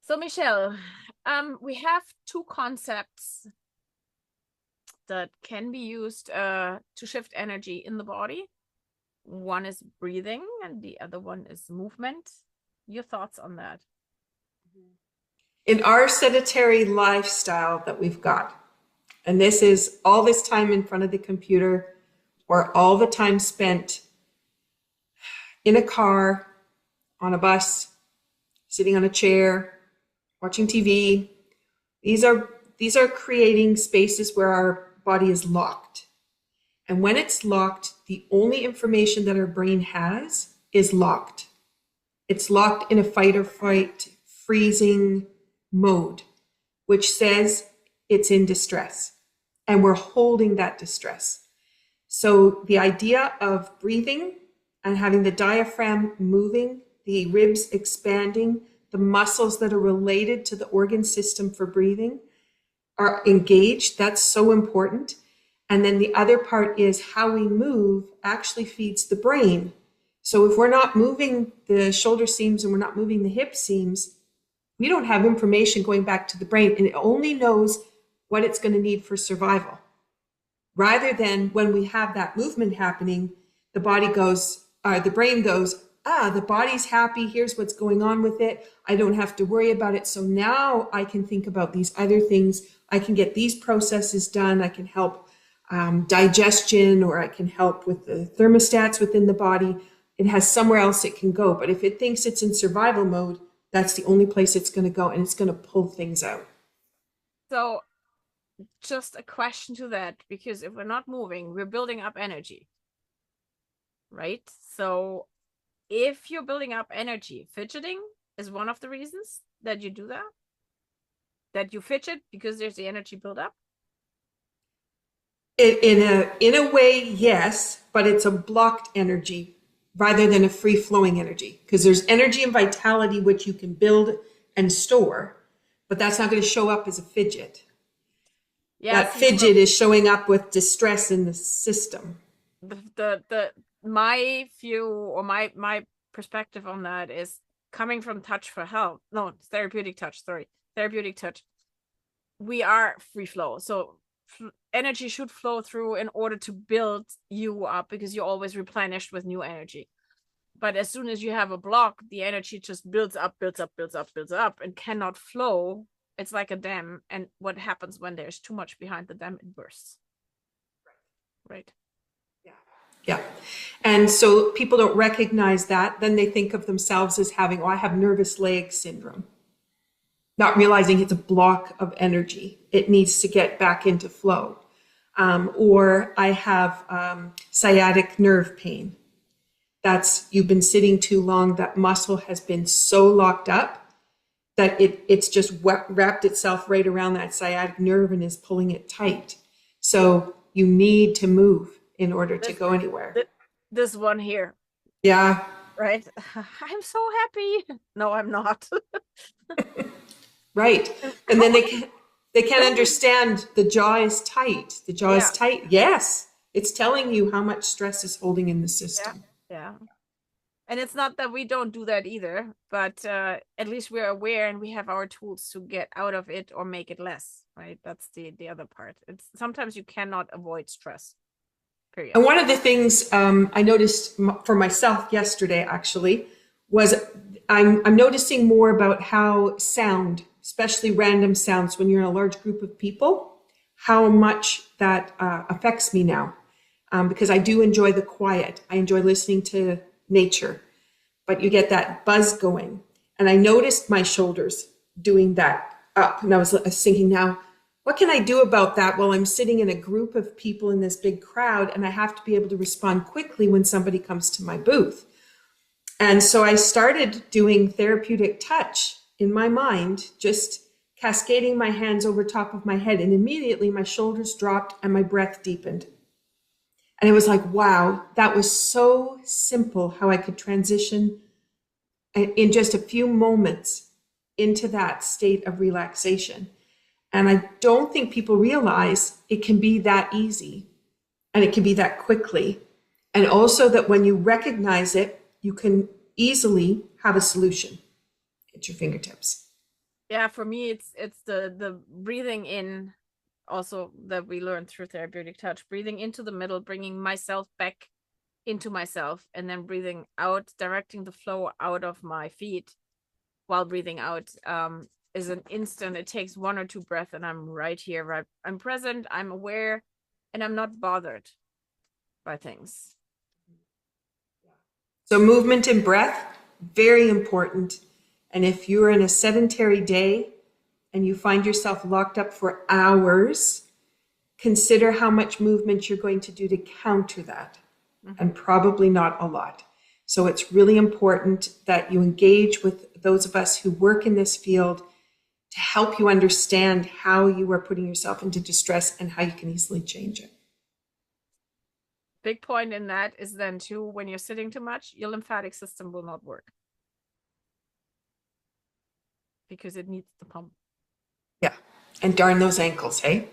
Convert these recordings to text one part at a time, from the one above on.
So Michelle, we have two concepts that can be used to shift energy in the body. One is breathing and the other one is movement. Your thoughts on that? In our sedentary lifestyle that we've got, and this is all this time in front of the computer or all the time spent in a car, on a bus, sitting on a chair, watching TV, these are creating spaces where our body is locked. And when it's locked, the only information that our brain has is locked. It's locked in a fight or flight, freezing mode, which says it's in distress. And we're holding that distress. So the idea of breathing and having the diaphragm moving, the ribs expanding, the muscles that are related to the organ system for breathing are engaged. That's so important. And then the other part is how we move actually feeds the brain. So if we're not moving the shoulder seams and we're not moving the hip seams, we don't have information going back to the brain, and it only knows what it's going to need for survival. Rather than when we have that movement happening, the brain goes, the body's happy. Here's what's going on with it. I don't have to worry about it. So now I can think about these other things. I can get these processes done. I can help digestion, or I can help with the thermostats within the body. It has somewhere else it can go. But if it thinks it's in survival mode, that's the only place it's going to go, and it's going to pull things out. So just a question to that, because if we're not moving, we're building up energy, right? So if you're building up energy, fidgeting is one of the reasons that you do that, that you fidget because there's the energy buildup. In a way, yes, but it's a blocked energy rather than a free-flowing energy, because there's energy and vitality which you can build and store, but that's not going to show up as a fidget. Yeah, that fidget is showing up with distress in the system. My view, or my perspective on that is coming from touch for health. No, therapeutic touch. Sorry, therapeutic touch. We are free flow, so energy should flow through in order to build you up, because you're always replenished with new energy. But as soon as you have a block, the energy just builds up, and cannot flow. It's like a dam. And what happens when there's too much behind the dam? It bursts. Right. Yeah. And so people don't recognize that. Then they think of themselves as having, I have nervous leg syndrome. Not realizing it's a block of energy. It needs to get back into flow. Or I have sciatic nerve pain. That's, you've been sitting too long. That muscle has been so locked up that it's just wrapped itself right around that sciatic nerve and is pulling it tight. So you need to move in order to go anywhere. This one here. Yeah. Right. I'm so happy. No, I'm not. Right. And then they can't understand the jaw is tight. The jaw is tight. Yes. It's telling you how much stress is holding in the system. Yeah. And it's not that we don't do that either, but at least we're aware and we have our tools to get out of it or make it less, right? That's the other part. It's sometimes you cannot avoid stress. Period. And one of the things I noticed for myself yesterday, actually, was I'm noticing more about how sound, especially random sounds when you're in a large group of people, how much that affects me now. Because I do enjoy the quiet. I enjoy listening to nature, but you get that buzz going. And I noticed my shoulders doing that up. And I was thinking, now, what can I do about that while I'm sitting in a group of people in this big crowd and I have to be able to respond quickly when somebody comes to my booth? And so I started doing therapeutic touch in my mind, just cascading my hands over top of my head. And immediately my shoulders dropped and my breath deepened. And it was like, wow, that was so simple how I could transition in just a few moments into that state of relaxation. And I don't think people realize it can be that easy and it can be that quickly. And also that when you recognize it, you can easily have a solution at your fingertips. Yeah, for me, it's the breathing in, also that we learned through therapeutic touch, breathing into the middle, bringing myself back into myself, and then breathing out, directing the flow out of my feet while breathing out. Is an instant. It takes 1 or 2 breaths, and I'm right here, right? I'm present, I'm aware, and I'm not bothered by things. So movement and breath, very important. And if you're in a sedentary day and you find yourself locked up for hours, consider how much movement you're going to do to counter that. And probably not a lot. So it's really important that you engage with those of us who work in this field to help you understand how you are putting yourself into distress and how you can easily change it. Big point in that is then too, when you're sitting too much, your lymphatic system will not work because it needs the pump. Yeah. And darn those ankles, hey?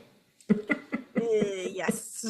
Yes.